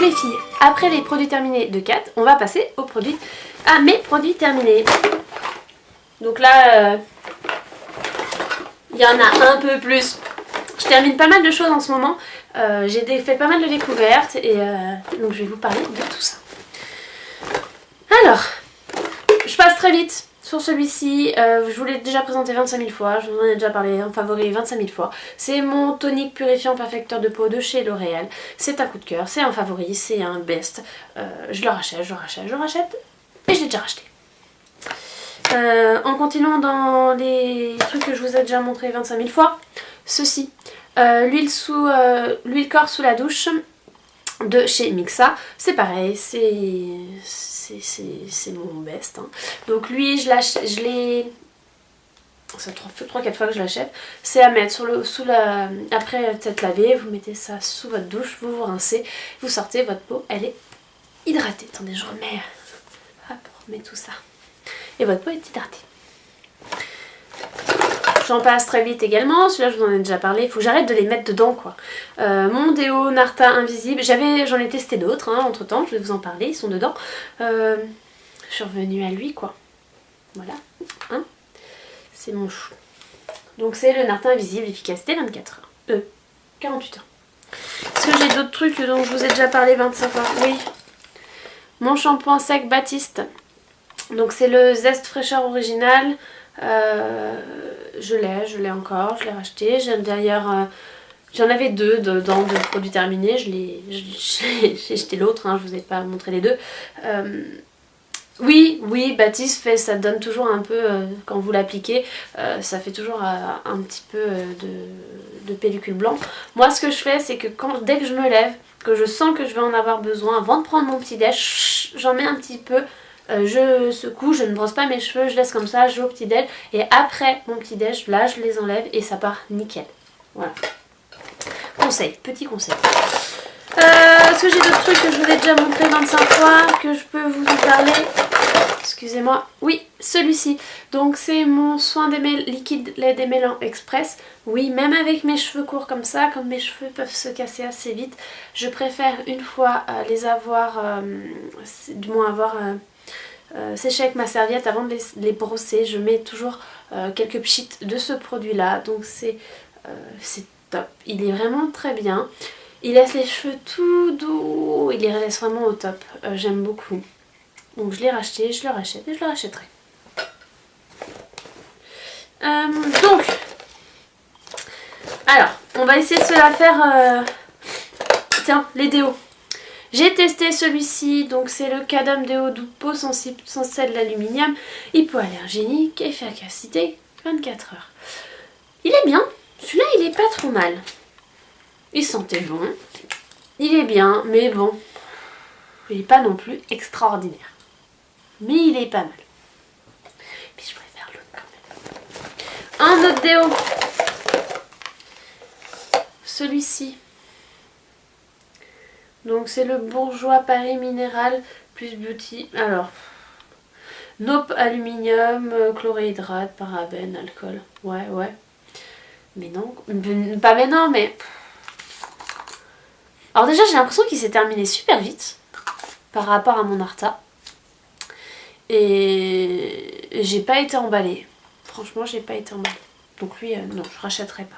les filles, après les produits terminés de Kat, on va passer aux produits, à mes produits terminés. Donc là, il y en a un peu plus. Je termine pas mal de choses en ce moment. J'ai fait pas mal de découvertes et donc je vais vous parler de tout ça. Alors, je passe très vite sur celui-ci. Je vous l'ai déjà présenté 25 000 fois. Je vous en ai déjà parlé en favori 25 000 fois. C'est mon tonique purifiant perfecteur de peau de chez L'Oréal. C'est un coup de cœur, c'est un favori, c'est un best. Je le rachète, je rachète et je l'ai déjà racheté. En continuant dans les trucs que je vous ai déjà montré 25 000 fois, ceci, l'huile corps sous la douche de chez Mixa, c'est pareil, c'est mon best. Hein. Donc lui, je l'ai, ça fait 3-4 fois que je l'achète, c'est à mettre après être lavé, vous mettez ça sous votre douche, vous vous rincez, vous sortez, votre peau, elle est hydratée. Attendez, je remets, hop, on remet tout ça. Et votre peau est hydratée. J'en passe très vite également, celui-là je vous en ai déjà parlé, il faut que j'arrête de les mettre dedans quoi. Mon déo Narta Invisible, j'en ai testé d'autres hein, entre temps, je vais vous en parler, ils sont dedans. Je suis revenue à lui quoi. Voilà, hein. C'est mon chou. Donc c'est le Narta Invisible, efficacité 24 heures. 48 heures. Est-ce que j'ai d'autres trucs dont je vous ai déjà parlé 25 fois? Oui. Mon shampoing sec Baptiste. Donc c'est le Zest fraîcheur original. Je l'ai encore, je l'ai racheté. D'ailleurs, j'en avais deux dedans de produits terminés. J'ai jeté l'autre, hein, je vous ai pas montré les deux. Oui, Baptiste fait, ça donne toujours un peu, quand vous l'appliquez, ça fait toujours un petit peu de pellicule blanc. Moi ce que je fais, c'est que dès que je me lève, que je sens que je vais en avoir besoin, avant de prendre mon petit déj, j'en mets un petit peu. Je secoue, je ne brosse pas mes cheveux, je laisse comme ça, je vais au petit déj et après mon petit déj, là je les enlève et ça part nickel. Voilà. Conseil, petit conseil. Est-ce que j'ai d'autres trucs que je vous ai déjà montré 25 fois que je peux vous en parler? Excusez-moi. Oui, celui-ci. Donc c'est mon soin liquide lait démêlant express. Oui, même avec mes cheveux courts comme ça, comme mes cheveux peuvent se casser assez vite, je préfère une fois les avoir, du moins avoir... sécher avec ma serviette avant de les brosser. Je mets toujours quelques pchites de ce produit là, donc c'est top, il est vraiment très bien, il laisse les cheveux tout doux, il les laisse vraiment au top. J'aime beaucoup, donc je l'ai racheté, je le rachète et je le rachèterai. Donc alors on va essayer de se la faire tiens, les déos. J'ai testé celui-ci, donc c'est le Cadam Déo Doux Peau sensible sans sel d'aluminium, hypoallergénique, efficacité 24 heures. Il est bien, celui-là il est pas trop mal. Il sentait bon, il est bien, mais bon, il est pas non plus extraordinaire. Mais il est pas mal. Puis je préfère l'autre quand même. Un autre déo, celui-ci. Donc c'est le Bourjois Paris Minéral plus Beauty. Alors, nope, aluminium, chlorhydrate, parabène, alcool. Ouais. Mais non, pas mais non, mais... Alors déjà j'ai l'impression qu'il s'est terminé super vite par rapport à mon Narta. Et j'ai pas été emballée. Franchement j'ai pas été emballée. Donc lui, non, je rachèterai pas.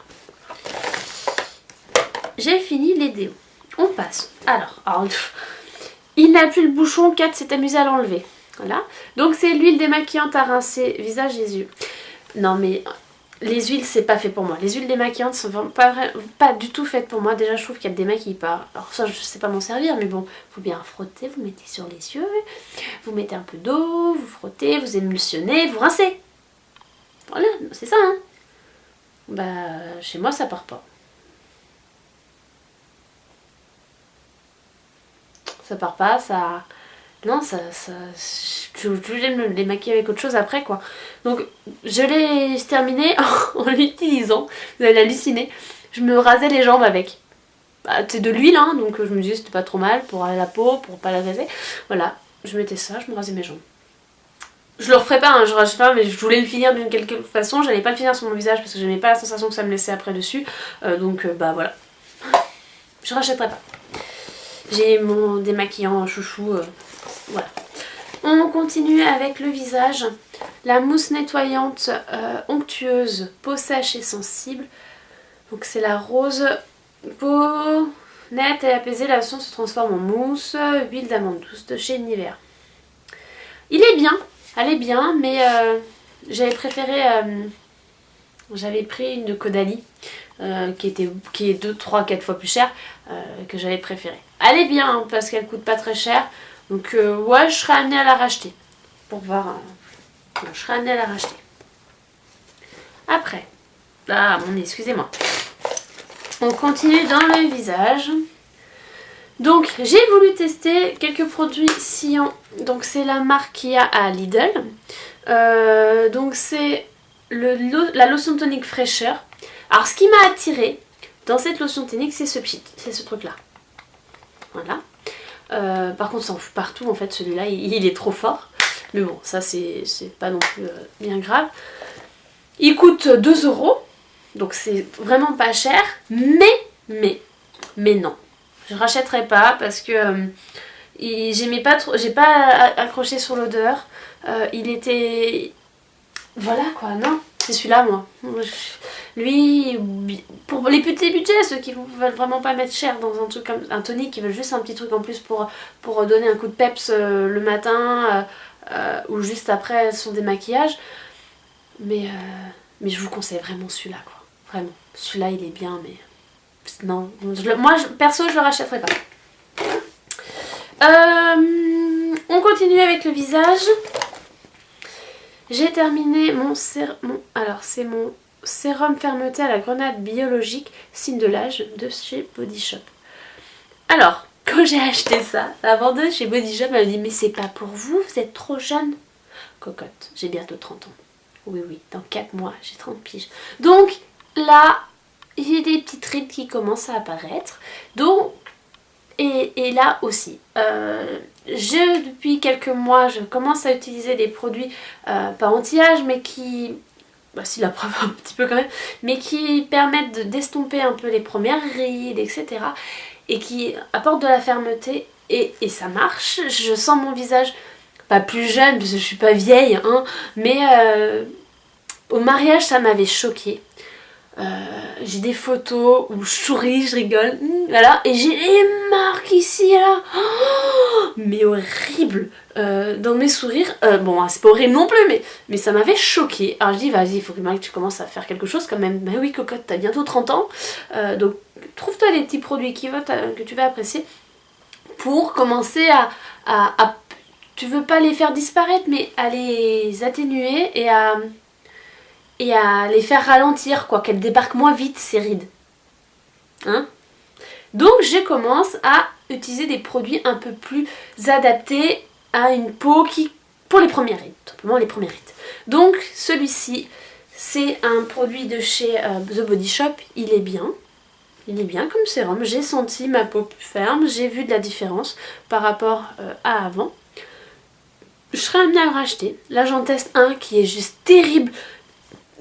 J'ai fini les déos. On passe. Alors, il n'a plus le bouchon, Kat s'est amusé à l'enlever. Voilà. Donc c'est l'huile démaquillante à rincer visage et yeux. Non mais les huiles c'est pas fait pour moi. Les huiles démaquillantes sont pas du tout faites pour moi. Déjà je trouve qu'elles démaquillent pas. Alors ça je sais pas m'en servir mais bon, faut bien frotter, vous mettez sur les yeux, vous mettez un peu d'eau, vous frottez, vous émulsionnez, vous rincez. Voilà, c'est ça hein. Bah chez moi ça part pas. Ça part pas, ça... Non, je vais me les maquiller avec autre chose après quoi. Donc je l'ai terminé en l'utilisant, vous allez halluciner. Je me rasais les jambes avec. Bah, c'est de l'huile hein, donc je me disais c'était pas trop mal pour la peau, pour pas la graisser. Voilà, je mettais ça, je me rasais mes jambes. Je le referai pas, hein, je rachète pas, mais je voulais le finir d'une quelque façon. J'allais pas le finir sur mon visage parce que j'aimais pas la sensation que ça me laissait après dessus. Donc bah voilà. Je rachèterai pas. J'ai mon démaquillant chouchou, voilà. On continue avec le visage. La mousse nettoyante onctueuse, peau sèche et sensible. Donc c'est la rose. Peau nette et apaisée, la lotion se transforme en mousse. Huile d'amande douce de chez Nivea. Il est bien, elle est bien, mais j'avais préféré... j'avais pris une de Caudalie qui est 2, 3, 4 fois plus chère que j'avais préférée. Elle est bien hein, parce qu'elle coûte pas très cher. Donc ouais, je serais amenée à la racheter. Pour voir... je serais amenée à la racheter. Après... Ah mon nez, excusez-moi. On continue dans le visage. Donc j'ai voulu tester quelques produits Sillon. Donc c'est la marque qu'il y a à Lidl. Donc c'est la lotion tonique fraîcheur. Alors ce qui m'a attiré dans cette lotion tonique, c'est ce truc là. Voilà. Par contre ça en fout partout en fait, celui-là il est trop fort. Mais bon, ça c'est pas non plus bien grave. Il coûte 2 €. Donc c'est vraiment pas cher. Mais non. Je rachèterai pas parce que j'aimais pas trop, j'ai pas accroché sur l'odeur. Il était... Voilà quoi, non. C'est celui-là moi. Lui, pour les petits budgets, ceux qui veulent vraiment pas mettre cher dans un truc comme un tonique, qui veulent juste un petit truc en plus pour donner un coup de peps le matin ou juste après son démaquillage. Mais je vous conseille vraiment celui-là quoi. Vraiment. Celui-là il est bien mais... Non, moi perso je le rachèterai pas. On continue avec le visage. J'ai terminé mon sérum. Alors c'est mon sérum fermeté à la grenade biologique signe de l'âge de chez Body Shop. Alors quand j'ai acheté ça, la vendeuse chez Body Shop m'a dit mais c'est pas pour vous, vous êtes trop jeune. Cocotte, j'ai bientôt 30 ans. Oui, dans 4 mois, j'ai 30 piges. Donc là, j'ai des petites rides qui commencent à apparaître. Donc, et là aussi. Depuis quelques mois, je commence à utiliser des produits, pas anti-âge, mais qui... Bah si, la preuve un petit peu quand même. Mais qui permettent d'estomper un peu les premières rides, etc. Et qui apportent de la fermeté. Et ça marche. Je sens mon visage... Pas plus jeune, parce que je suis pas vieille, hein, mais au mariage ça m'avait choquée. J'ai des photos où je souris, je rigole, voilà, et j'ai les marques ici, là, mais horrible dans mes sourires. Bon, c'est pas horrible non plus, mais ça m'avait choquée. Alors je dis, vas-y, il faut que tu commences à faire quelque chose quand même. Mais oui, cocotte, t'as bientôt 30 ans, donc trouve-toi des petits produits que tu vas apprécier pour commencer à tu veux pas les faire disparaître, mais à les atténuer et à les faire ralentir, quoi, qu'elles débarquent moins vite, ces rides. Hein? Donc je commence à utiliser des produits un peu plus adaptés à une peau pour les premières rides, tout simplement les premières rides. Donc celui-ci, c'est un produit de chez The Body Shop, il est bien comme sérum, j'ai senti ma peau plus ferme, j'ai vu de la différence par rapport à avant. Je serais amenée à le racheter. Là j'en teste un qui est juste terrible,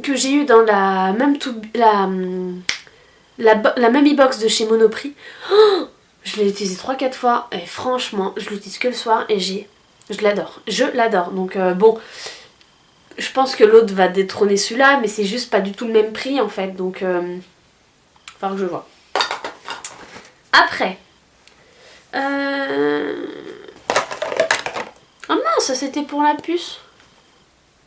que j'ai eu dans la même la même e-box de chez Monoprix. Oh, je l'ai utilisé 3-4 fois et franchement je l'utilise que le soir et je l'adore. Donc bon, je pense que l'autre va détrôner celui-là, mais c'est juste pas du tout le même prix en fait, donc enfin que je vois. Après oh mince, c'était pour la puce.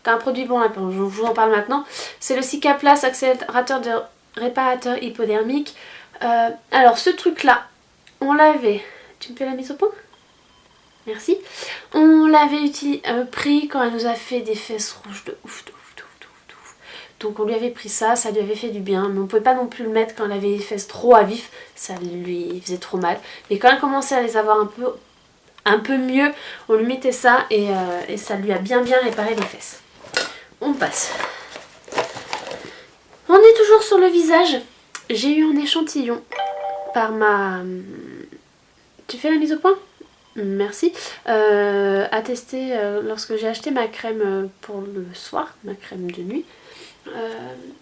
T'as un produit bon, je vous en parle maintenant. C'est le Cicaplast accélérateur de réparateur hypodermique. Alors ce truc là, on l'avait... Tu me fais la mise au point? Merci. On l'avait pris quand elle nous a fait des fesses rouges de ouf. Donc on lui avait pris ça lui avait fait du bien. Mais on pouvait pas non plus le mettre quand elle avait les fesses trop à vif. Ça lui faisait trop mal. Mais quand elle commençait à les avoir un peu mieux, on lui mettait ça et ça lui a bien réparé les fesses. On passe. On est toujours sur le visage. J'ai eu un échantillon par ma... Tu fais la mise au point? Merci. À tester lorsque j'ai acheté ma crème pour le soir, ma crème de nuit.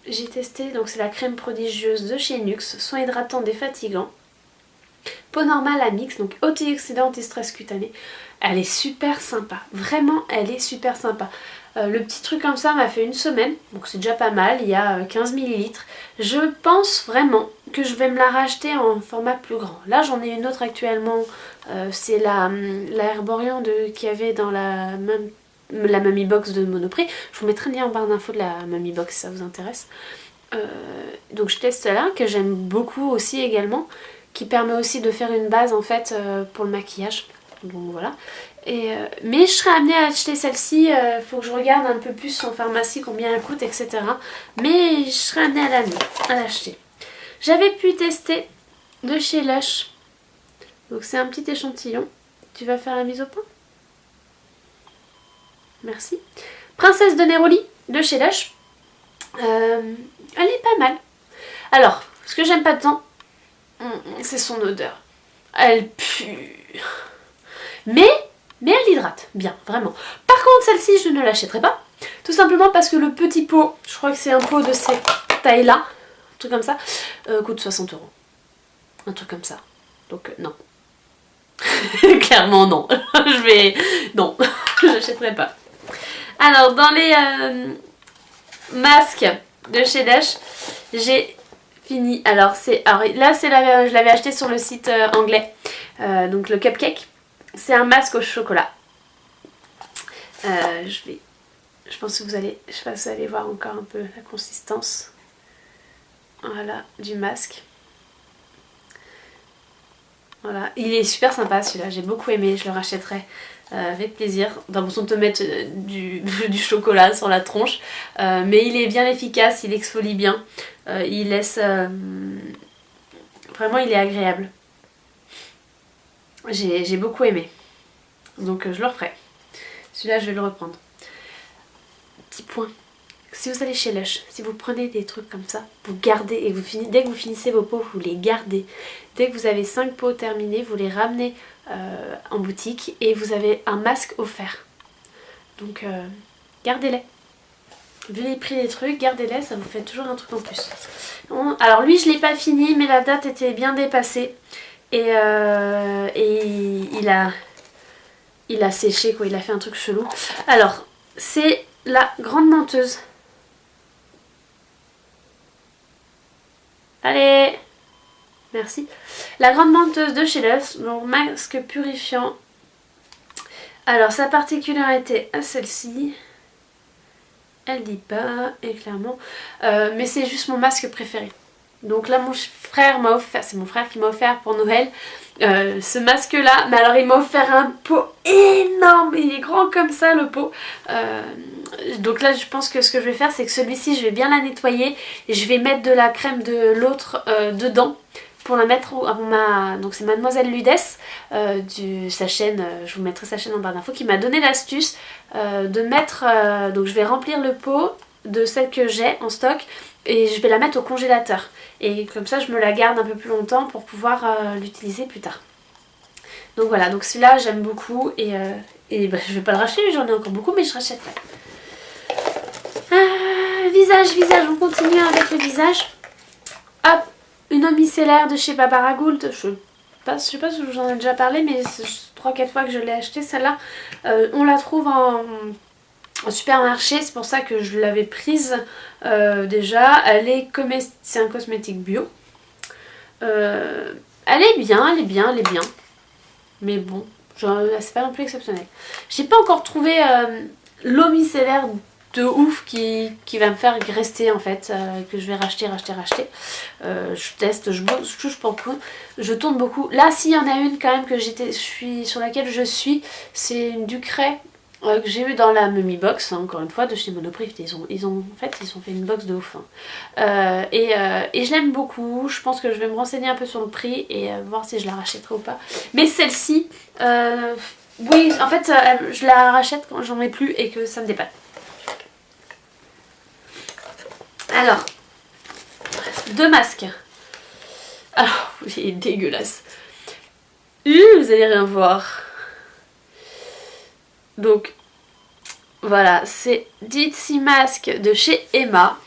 J'ai testé, donc c'est la crème prodigieuse de chez Nuxe, soin hydratant défatigant. peau normale à mix, donc antioxydant, anti-stress cutané. Elle est super sympa, vraiment elle est super sympa. Le petit truc comme ça m'a fait une semaine, donc c'est déjà pas mal, il y a 15 ml. Je pense vraiment que je vais me la racheter en format plus grand. Là j'en ai une autre actuellement, c'est la Herborian qu'il y avait dans la Mummy Box de Monoprix. Je vous mettrai le lien en barre d'infos de la Mummy Box si ça vous intéresse. Donc je teste là, que j'aime beaucoup aussi également, qui permet aussi de faire une base en fait pour le maquillage. Donc voilà. Mais je serais amenée à acheter celle-ci, faut que je regarde un peu plus en pharmacie combien elle coûte, etc. Mais je serais amenée à l'acheter. J'avais pu tester de chez Lush. Donc c'est un petit échantillon. Tu vas faire la mise au point? Merci. Princesse de Neroli de chez Lush. Elle est pas mal. Alors, ce que j'aime pas dedans, c'est son odeur. Elle pue. Mais elle hydrate bien, vraiment. Par contre, celle-ci, je ne l'achèterai pas. Tout simplement parce que le petit pot, je crois que c'est un pot de cette taille-là, un truc comme ça, coûte 60 €. Un truc comme ça. Donc, non. Clairement, non. Non, j'achèterai pas. Alors, dans les masques de chez Lush, j'ai fini. Alors, là, je l'avais acheté sur le site anglais. Donc, le Cupcake. C'est un masque au chocolat. Je pense que vous allez voir encore un peu la consistance. Voilà, du masque. Voilà, il est super sympa celui-là, j'ai beaucoup aimé, je le rachèterai avec plaisir. T'as l'impression de te mettre du chocolat sur la tronche. Mais il est bien efficace, il exfolie bien. Il laisse... Vraiment, il est agréable. J'ai beaucoup aimé. Donc je le referai. Celui-là, je vais le reprendre. Petit point. Si vous allez chez Lush, si vous prenez des trucs comme ça, vous gardez et dès que vous finissez vos pots, vous les gardez. Dès que vous avez 5 pots terminés, vous les ramenez en boutique et vous avez un masque offert. Donc gardez-les. Vu les prix des trucs, gardez-les, ça vous fait toujours un truc en plus. Alors lui, je ne l'ai pas fini, mais la date était bien dépassée. Et il a séché, quoi, il a fait un truc chelou. Alors, c'est la grande menteuse. Allez, merci. La grande menteuse de chez Lush, donc masque purifiant. Alors, sa particularité à celle-ci, elle dit pas, et clairement, mais c'est juste mon masque préféré. Donc là, mon frère m'a offert, c'est mon frère qui m'a offert pour Noël ce masque là, mais alors il m'a offert un pot énorme, il est grand comme ça le pot. Donc là je pense que ce que je vais faire, c'est que celui-ci je vais bien la nettoyer et je vais mettre de la crème de l'autre dedans pour la mettre donc c'est Mademoiselle Ludès sa chaîne, je vous mettrai sa chaîne en barre d'infos, qui m'a donné l'astuce de mettre, donc je vais remplir le pot de celle que j'ai en stock et je vais la mettre au congélateur et comme ça je me la garde un peu plus longtemps pour pouvoir l'utiliser plus tard. Donc voilà, donc celui-là j'aime beaucoup et je vais pas le racheter, j'en ai encore beaucoup, mais je rachèterai. Visage, on continue avec le visage. Hop, une eau micellaire de chez Barbara Gould. Je sais pas si je vous en ai déjà parlé, mais c'est 3-4 fois que je l'ai acheté celle-là. On la trouve en supermarché, c'est pour ça que je l'avais prise déjà. C'est un cosmétique bio. Elle est bien. Mais bon, c'est pas non plus exceptionnel. J'ai pas encore trouvé l'eau micellaire de ouf qui va me faire rester en fait, que je vais racheter. Je teste, je touche beaucoup, je tourne beaucoup. Là, s'il y en a une quand même sur laquelle je suis, c'est une Ducray que j'ai eu dans la Mummy Box, hein, encore une fois, de chez Monoprix. Ils ont fait une box de ouf. Hein. Et je l'aime beaucoup. Je pense que je vais me renseigner un peu sur le prix et voir si je la rachèterai ou pas. Mais celle-ci, oui, en fait, je la rachète quand j'en ai plus et que ça me dépanne. Alors, 2 masques. Alors, il est dégueulasse. Vous allez rien voir. Donc, voilà, c'est Ditzy Mask de chez Emma.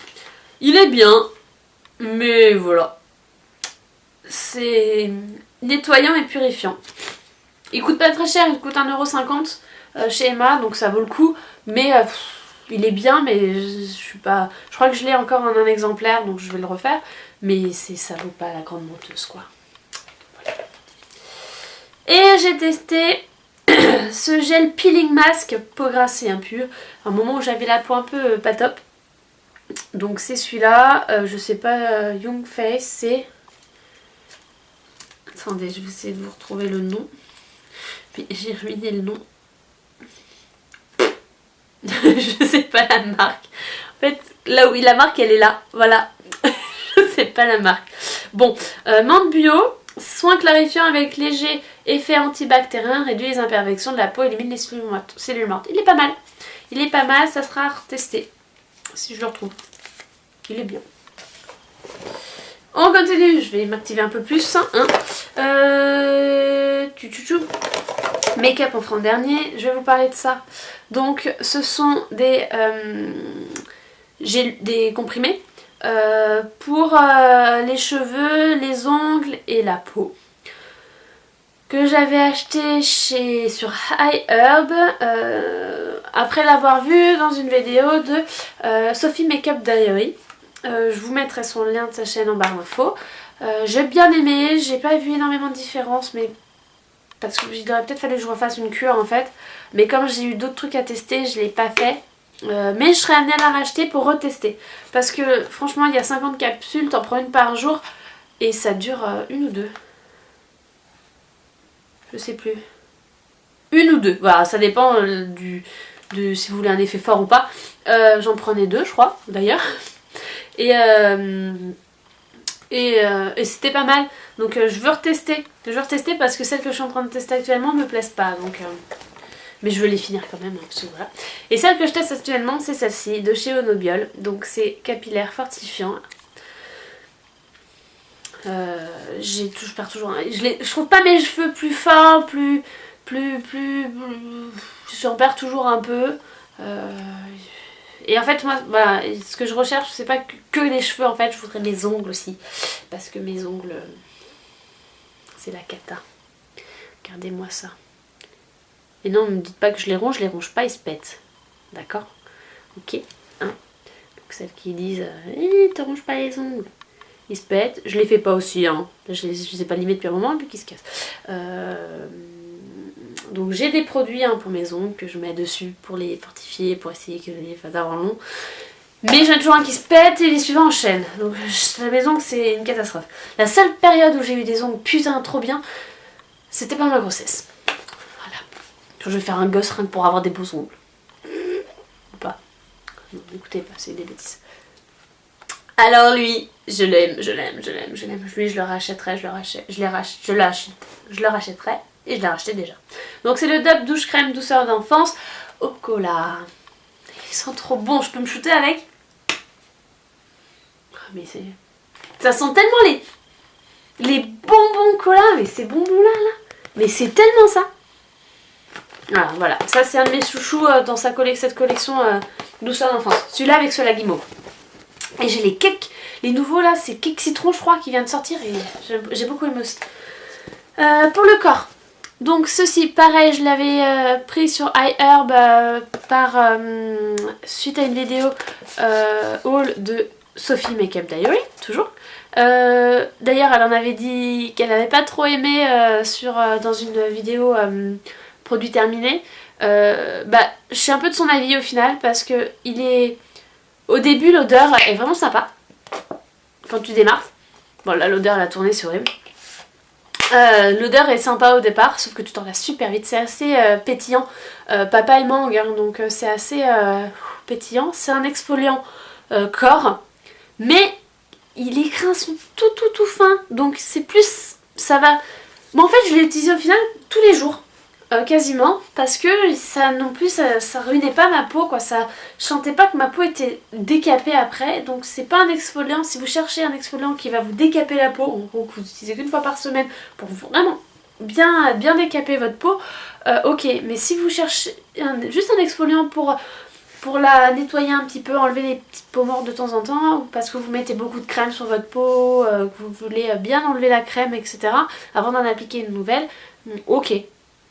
Il est bien, mais voilà. C'est nettoyant et purifiant. Il coûte pas très cher, il coûte 1,50 € chez Emma, donc ça vaut le coup. Mais il est bien, mais je suis pas... Je crois que je l'ai encore en un exemplaire, donc je vais le refaire. Mais ça vaut pas la grande menteuse, quoi. Voilà. Et j'ai testé ce gel peeling mask peau grasse et impure. À un moment où j'avais la peau un peu pas top. Donc c'est celui-là. Je sais pas, Young Face, c'est... Attendez, je vais essayer de vous retrouver le nom. Puis j'ai ruiné le nom. Je sais pas la marque. En fait, là où la marque, elle est là. Voilà. Je sais pas la marque. Bon, menthe bio, soin clarifiant avec léger effet antibactérien, réduit les imperfections de la peau, élimine les cellules mortes. Il est pas mal. Il est pas mal, ça sera retesté. Si je le retrouve. Il est bien. On continue, je vais m'activer un peu plus. Hein. Make-up en franc dernier, je vais vous parler de ça. Donc ce sont des comprimés pour les cheveux, les ongles et la peau. Que j'avais acheté sur iHerb après l'avoir vu dans une vidéo de Sophie Makeup Diary. Je vous mettrai son lien de sa chaîne en barre d'infos. J'ai bien aimé, j'ai pas vu énormément de différence, mais parce qu'il aurait peut-être fallu que je refasse une cure en fait. Mais comme j'ai eu d'autres trucs à tester, je l'ai pas fait. Mais je serais amenée à la racheter pour retester. Parce que franchement, il y a 50 capsules, t'en prends une par jour et ça dure une ou deux. Je sais plus. Une ou deux, voilà, ça dépend de si vous voulez un effet fort ou pas. J'en prenais 2, je crois, d'ailleurs. Et c'était pas mal. Donc je veux retester. Je veux retester parce que celles que je suis en train de tester actuellement me plaisent pas. Donc, mais je veux les finir quand même. Hein, parce que voilà. Et celle que je teste actuellement, c'est celle-ci de chez Onobiol. Donc c'est capillaire fortifiant. Je perds toujours. Je trouve pas mes cheveux plus forts, j'en perds toujours un peu. Et en fait moi voilà, ce que je recherche c'est pas que les cheveux, en fait je voudrais mes ongles aussi. Parce que mes ongles c'est la cata. Regardez-moi ça. Et non, ne me dites pas que je les ronge pas, ils se pètent. D'accord? Ok, hein. Donc celles qui disent te ronge pas les ongles, ils se pètent. Je les fais pas aussi, hein. Je les ai pas limés depuis un moment et puis qu'ils se cassent. Donc j'ai des produits hein, pour mes ongles que je mets dessus pour les fortifier, pour essayer que les fasse avoir long. Mais j'en ai toujours un qui se pète et les suivants enchaînent. Donc mes ongles c'est une catastrophe. La seule période où j'ai eu des ongles putain trop bien, c'était pendant ma grossesse. Voilà. Je vais faire un gosse rien que pour avoir des beaux ongles. Ou pas. Non, écoutez pas, c'est des bêtises. Alors lui, je l'aime. Lui, je le rachèterai, je le rachèterai et je l'ai racheté déjà. Donc c'est le Dove douche crème douceur d'enfance au cola. Ils sont trop bons, je peux me shooter avec. Mais c'est... Ça sent tellement les bonbons cola, mais ces bonbons là. Mais c'est tellement ça. Voilà, ça c'est un de mes chouchous dans cette collection douceur d'enfance. Celui-là avec ceux-là guimauve. Et j'ai les cakes, les nouveaux là, c'est cake citron je crois qui vient de sortir et j'ai beaucoup aimé aussi. Pour le corps, donc ceci pareil je l'avais pris sur iHerb suite à une vidéo haul de Sophie Makeup Diary, toujours. D'ailleurs elle en avait dit qu'elle n'avait pas trop aimé dans une vidéo produit terminé. Je suis un peu de son avis au final parce que il est... Au début l'odeur est vraiment sympa quand tu démarres. Bon là l'odeur elle a tourné, c'est horrible. L'odeur est sympa au départ sauf que tu t'en vas super vite. C'est assez pétillant. Papa est mangue hein, donc c'est assez pétillant. C'est un exfoliant corps mais les grains sont tout fin donc c'est plus... ça va... Bon en fait je l'ai utilisé au final tous les jours. Quasiment parce que ça non plus ça ruinait pas ma peau quoi, je sentais pas que ma peau était décapée après, donc c'est pas un exfoliant. Si vous cherchez un exfoliant qui va vous décaper la peau, en gros que vous utilisez qu'une fois par semaine pour vraiment bien décaper votre peau, ok, mais si vous cherchez juste un exfoliant pour pour la nettoyer un petit peu, enlever les petites peaux mortes de temps en temps, ou parce que vous mettez beaucoup de crème sur votre peau, que vous voulez bien enlever la crème, etc. avant d'en appliquer une nouvelle, ok.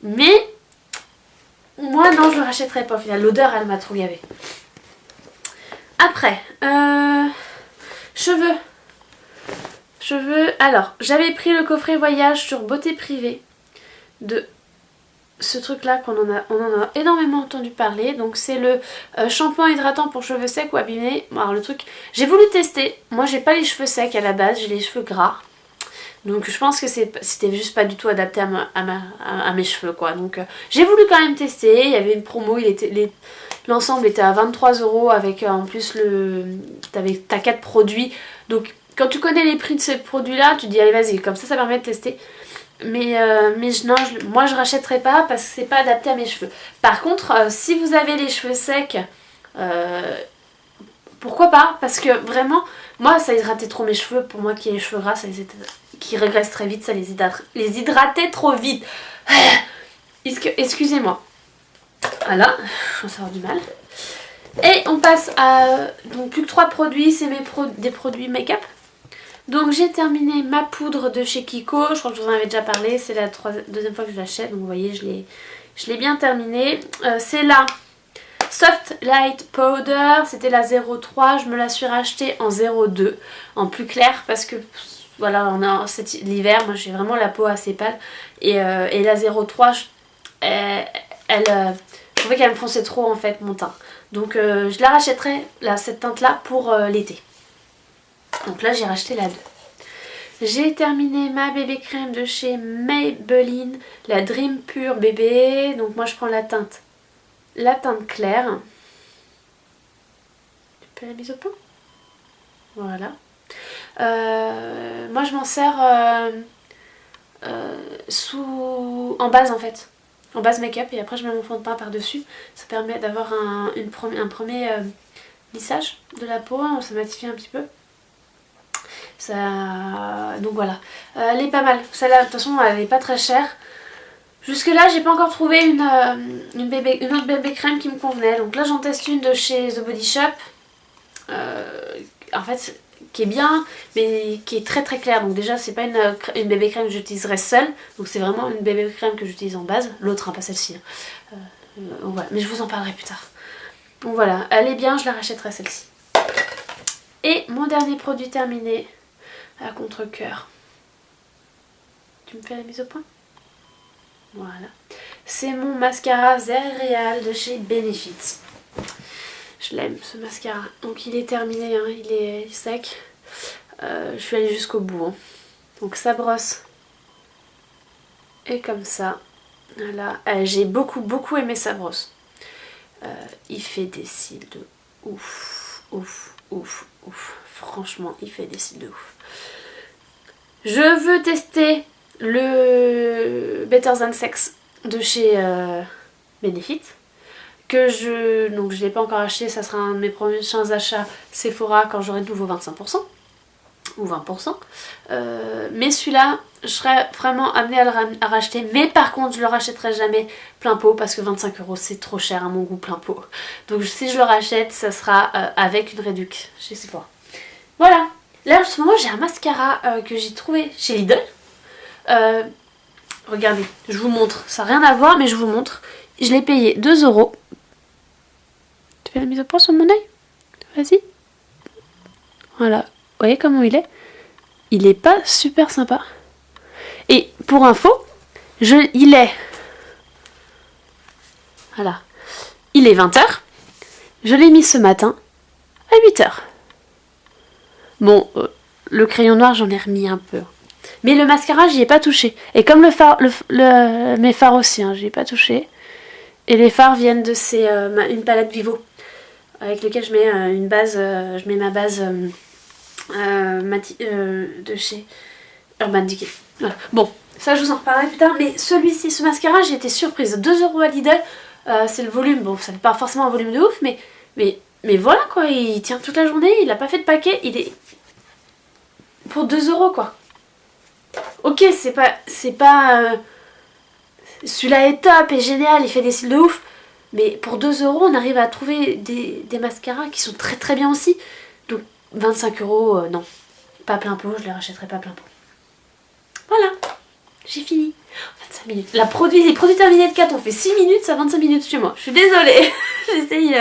Mais moi non, je ne rachèterai pas au final, l'odeur elle m'a trop gavé. Après, cheveux. Alors, j'avais pris le coffret voyage sur Beauté Privée de ce truc là on en a énormément entendu parler. Donc c'est le shampoing hydratant pour cheveux secs ou abîmés. Alors le truc, j'ai voulu tester. Moi j'ai pas les cheveux secs à la base, j'ai les cheveux gras. Donc je pense que c'était juste pas du tout adapté à mes cheveux quoi. Donc j'ai voulu quand même tester. Il y avait une promo, l'ensemble était à 23 € avec en plus t'as 4 produits. Donc quand tu connais les prix de ces produits là, tu te dis allez vas-y, comme ça permet de tester. Mais non, moi je rachèterai pas parce que c'est pas adapté à mes cheveux. Par contre, si vous avez les cheveux secs, pourquoi pas? Parce que vraiment, moi ça hydratait trop mes cheveux. Pour moi qui ai les cheveux gras, qui régressent très vite, ça les hydratait trop vite. Excusez-moi. Voilà, je vais avoir du mal. Et on passe à donc plus que 3 produits, c'est des produits make-up. Donc j'ai terminé ma poudre de chez Kiko, je crois que je vous en avais déjà parlé, c'est la deuxième fois que je l'achète, donc vous voyez je l'ai bien terminée. C'est la Soft Light Powder, c'était la 03, je me la suis rachetée en 02, en plus clair parce que voilà, l'hiver, moi j'ai vraiment la peau assez pâle et la 03, je trouvais qu'elle me fonçait trop en fait mon teint. Donc je la rachèterai, cette teinte là, pour l'été. Donc là j'ai racheté la 2. J'ai terminé ma bébé crème de chez Maybelline, la Dream Pure bébé. Donc moi je prends la teinte claire. Tu peux la mise au point. Voilà. Moi je m'en sers en base en fait. En base make-up et après je mets mon fond de teint par dessus. Ça permet d'avoir un premier lissage de la peau, ça matifie un petit peu. Donc voilà, elle est pas mal. Celle-là, de toute façon, elle est pas très chère. Jusque là, j'ai pas encore trouvé une autre bébé crème qui me convenait. Donc là, j'en teste une de chez The Body Shop. En fait, qui est bien, mais qui est très très claire. Donc déjà, c'est pas une bébé crème que j'utiliserai seule. Donc c'est vraiment une bébé crème que j'utilise en base. L'autre, hein, pas celle-ci. Voilà. Mais je vous en parlerai plus tard. Donc voilà, elle est bien, je la rachèterai celle-ci. Et mon dernier produit terminé. À contre-cœur. Tu me fais la mise au point? Voilà. C'est mon mascara Zerreal de chez Benefit. Je l'aime ce mascara. Donc il est terminé, hein, il est sec. Je suis allée jusqu'au bout. Hein. Donc ça brosse. Et comme ça. Voilà. J'ai beaucoup aimé sa brosse. Il fait des cils de ouf. Ouf. Franchement, il fait des cils de ouf. Je veux tester le Better Than Sex de chez Benefit. Donc je ne l'ai pas encore acheté, ça sera un de mes prochains achats Sephora quand j'aurai de nouveau 25%. Ou 20%. Mais celui-là, je serais vraiment amenée à le racheter. Mais par contre, je le rachèterai jamais plein pot parce que 25 € c'est trop cher à mon goût plein pot. Donc si je le rachète, ça sera avec une réduc chez Sephora. Voilà. Là en ce moment j'ai un mascara que j'ai trouvé chez Lidl. Regardez, je vous montre. Ça n'a rien à voir mais je vous montre. Je l'ai payé 2 €. Tu fais la mise au point sur mon œil? Vas-y. Voilà. Vous voyez comment il est? Il est pas super sympa. Et pour info, il est... Voilà. Il est 20 h. Je l'ai mis ce matin à 8 h. Bon, le crayon noir, j'en ai remis un peu. Mais le mascara, j'y ai pas touché. Et comme mes fards aussi, hein, j'y ai pas touché. Et les fards viennent de une palette Vivo. Avec laquelle je mets une base, je mets ma base de chez Urban Decay. Voilà. Bon, ça je vous en reparlerai plus tard. Mais celui-ci, ce mascara, j'ai été surprise. 2 € à Lidl. C'est le volume. Bon, ça n'est pas forcément un volume de ouf, mais voilà quoi, il tient toute la journée, il a pas fait de paquet, il est pour 2 € quoi. Ok, c'est pas celui-là est top et génial, il fait des cils de ouf, Mais pour 2 € on arrive à trouver des mascaras qui sont très très bien aussi. Donc 25 €, non. Pas plein pot, je les rachèterai pas plein pot. Voilà, j'ai fini. 25 minutes. Les produits terminés de 4 ont fait 6 minutes, ça 25 minutes chez moi. Je suis désolée. J'essaye...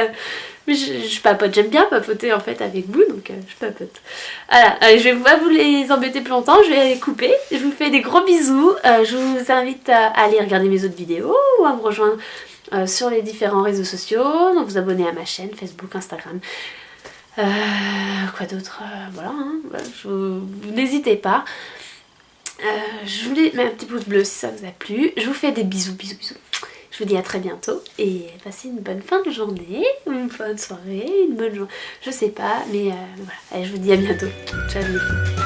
mais je papote, j'aime bien papoter en fait avec vous, donc je papote. Voilà, je vais pas vous les embêter plus longtemps, je vais les couper. Je vous fais des gros bisous. Je vous invite à aller regarder mes autres vidéos ou à me rejoindre sur les différents réseaux sociaux, donc vous abonner à ma chaîne, Facebook, Instagram. Quoi d'autre, voilà, hein, n'hésitez pas. Je voulais mettre un petit pouce bleu si ça vous a plu. Je vous fais des bisous, bisous, bisous. Je vous dis à très bientôt et passez une bonne fin de journée, une bonne soirée, une bonne journée, je sais pas, mais voilà. Allez, je vous dis à bientôt. Ciao les filles.